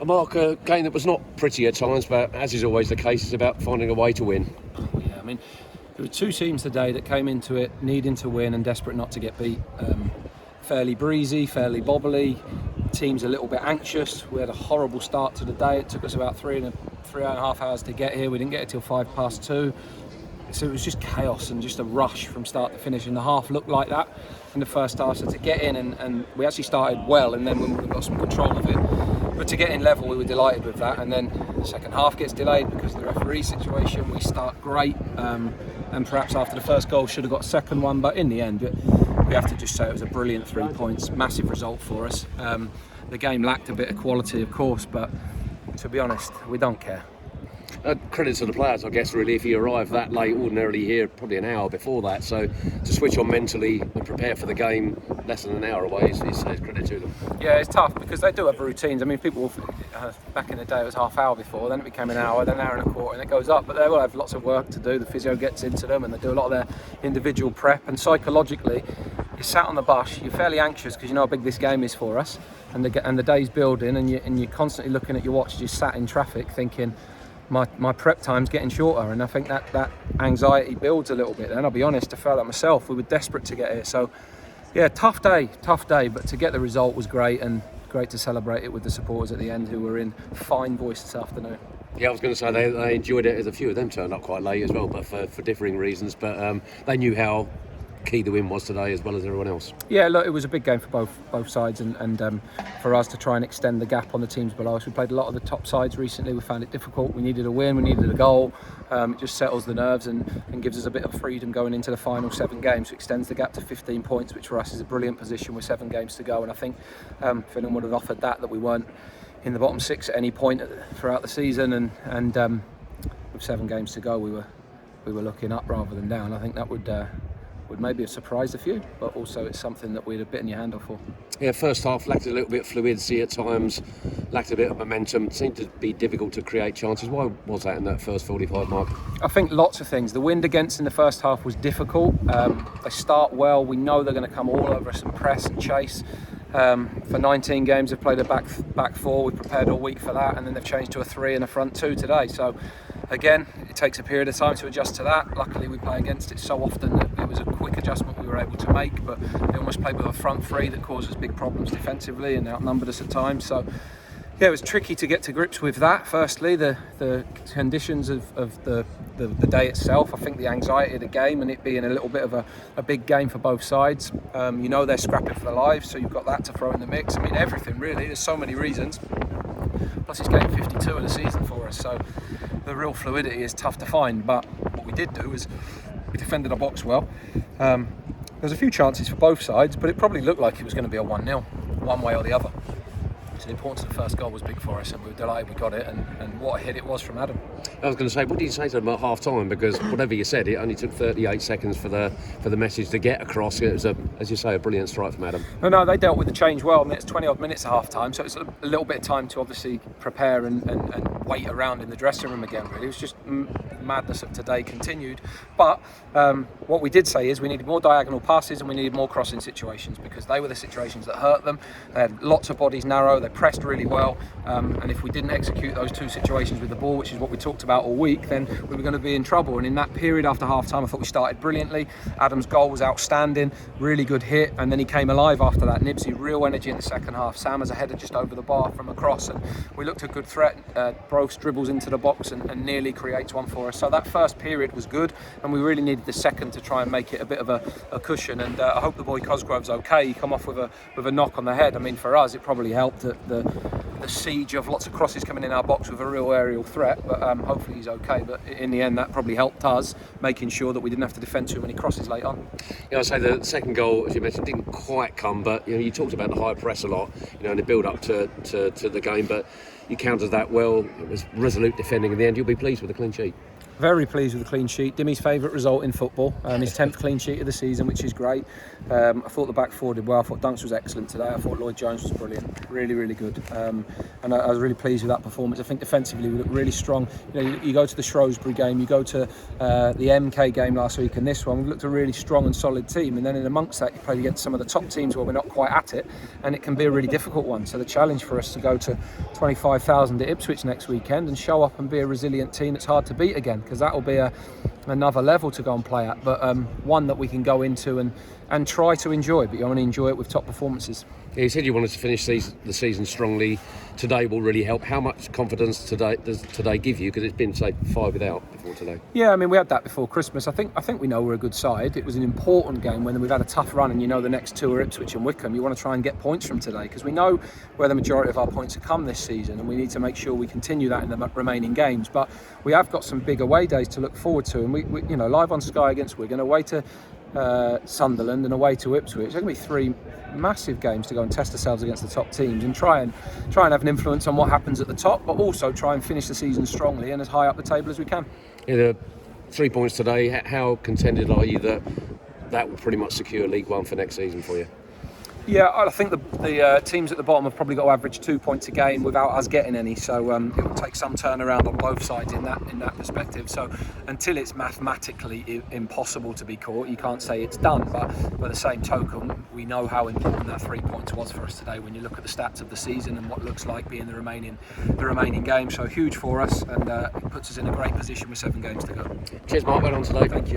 Mark, a game that was not pretty at times, but as is always the case, it's about finding a way to win. Yeah, I mean, there were two teams today that came into it needing to win and desperate not to get beat. Fairly breezy, fairly bobbly. Teams a little bit anxious. We had a horrible start to the day. It took us about three and a half hours to get here. We didn't get it till 2:05. So it was just chaos and just a rush from start to finish, and the half looked like that in the first half. So to get in and we actually started well, and then we got some control of it. But to get in level, we were delighted with that. And then the second half gets delayed because of the referee situation. We start great, and perhaps after the first goal should have got a second one. But in the end, we have to just say it was a brilliant 3 points, massive result for us. The game lacked a bit of quality, of course, but to be honest, we don't care. Credit to the players, I guess, really, if you arrive that late, ordinarily here probably an hour before that. So to switch on mentally and prepare for the game less than an hour away is credit to them. Yeah, it's tough because they do have routines. I mean, people, back in the day it was half hour before, then it became an hour, then an hour and a quarter, and it goes up. But they will have lots of work to do. The physio gets into them and they do a lot of their individual prep. And psychologically, you're sat on the bus, you're fairly anxious because you know how big this game is for us. And the day's building, and you're constantly looking at your watch, you're sat in traffic thinking, my prep time's getting shorter, and I think that anxiety builds a little bit. And I'll be honest, I felt that myself. We were desperate to get here. So yeah, tough day, but to get the result was great, and great to celebrate it with the supporters at the end who were in fine voice this afternoon. Yeah, I was going to say they enjoyed it, as a few of them turned up quite late as well, but for differing reasons. But they knew how key the win was today, as well as everyone else. Yeah, look, it was a big game for both sides, and for us to try and extend the gap on the teams below us. We played a lot of the top sides recently. We found it difficult. We needed a win. We needed a goal. It just settles the nerves and gives us a bit of freedom going into the final 7 games. So extends the gap to 15 points, which for us is a brilliant position with 7 games to go. And I think if anyone would have offered that we weren't in the bottom 6 at any point throughout the season, and with 7 games to go, we were looking up rather than down. I think that would maybe have surprised a few, but also it's something that we'd have bitten your hand off for. Yeah, first half lacked a little bit of fluidity at times, lacked a bit of momentum, seemed to be difficult to create chances. Why was that in that first 45 mark? I think lots of things. The wind against in the first half was difficult. They start well, we know they're going to come all over us and press and chase. For 19 games they've played a back 4, we prepared all week for that, and then they've changed to a 3 and a front 2 today. So again, it takes a period of time to adjust to that. Luckily we play against it so often that it was a quick adjustment we were able to make, but they almost played with a front 3 that causes big problems defensively and outnumbered us at times. So yeah, it was tricky to get to grips with that. Firstly, the conditions of the day itself. I think the anxiety of the game and it being a little bit of a big game for both sides. You know they're scrapping for their lives, so you've got that to throw in the mix. I mean, everything really. There's so many reasons. Plus it's game 52 of the season for us, so the real fluidity is tough to find. But what we did do is we defended our box well. There's a few chances for both sides, but it probably looked like it was going to be a 1-0, one way or the other. So the importance of the first goal was big for us, and we were delighted we got it, and what a hit it was from Adam. I was going to say, what did you say to them at half time? Because whatever you said, it only took 38 seconds for the message to get across. It was, as you say, a brilliant strike from Adam. No, they dealt with the change well. I mean, it's 20 odd minutes at half time, so it's a little bit of time to obviously prepare and wait around in the dressing room again, really. It was just madness of today continued. But what we did say is we needed more diagonal passes and we needed more crossing situations, because they were the situations that hurt them. They had lots of bodies narrow, they pressed really well, and if we didn't execute those 2 situations with the ball, which is what we talked about all week, then we were going to be in trouble. And in that period after half time, I thought we started brilliantly. Adam's goal was outstanding, really good hit, and then he came alive after that. Nibsy, real energy in the second half. Sam has a header just over the bar from across, and we looked a good threat. Brose dribbles into the box and nearly creates one for us. So that first period was good, and we really needed the second to try and make it a bit of a cushion. And I hope the boy Cosgrove's okay. He come off with a knock on the head. I mean, for us it probably helped that the siege of lots of crosses coming in our box with a real aerial threat, but hopefully he's okay. But in the end that probably helped us, making sure that we didn't have to defend too many crosses late on. Yeah, I'd say the second goal, as you mentioned, didn't quite come, but you talked about the high press a lot, and the build up to the game, but you countered that well. It was resolute defending in the end. You'll be pleased with the clean sheet. Very pleased with the clean sheet. Dimmy's favourite result in football. His 10th clean sheet of the season, which is great. I thought the back four did well. I thought Dunks was excellent today. I thought Lloyd Jones was brilliant. Really, really good. And I was really pleased with that performance. I think defensively we looked really strong. You go to the Shrewsbury game, you go to the MK game last week, and this one, we looked a really strong and solid team. And then in amongst that, you play against some of the top teams where we're not quite at it, and it can be a really difficult one. So the challenge for us to go to 25,000 at Ipswich next weekend and show up and be a resilient team that's hard to beat again, because that will be another level to go and play at, but one that we can go into and try to enjoy, but you want to enjoy it with top performances. Yeah, you said you wanted to finish the season strongly. Today will really help. How much confidence does today give you? Because it's been, say, 5 without before today. Yeah, I mean, we had that before Christmas. I think we know we're a good side. It was an important game when we've had a tough run, and the next two are Ipswich and Wycombe. You want to try and get points from today, because we know where the majority of our points have come this season, and we need to make sure we continue that in the remaining games. But we have got some big away days to look forward to, and we live on Sky against Wigan, away to Sunderland and away to Ipswich. There's going to be 3 massive games to go and test ourselves against the top teams and try and have an influence on what happens at the top, but also try and finish the season strongly and as high up the table as we can. Yeah, the 3 points today. How contented are you that will pretty much secure League One for next season for you? Yeah, I think the teams at the bottom have probably got to average 2 points a game without us getting any. So it will take some turnaround on both sides in that perspective. So until it's mathematically impossible to be caught, you can't say it's done. But by the same token, we know how important that 3 points was for us today when you look at the stats of the season and what looks like being the remaining game. So huge for us, and it puts us in a great position with 7 games to go. Cheers, Mark. Well done today. Thank you.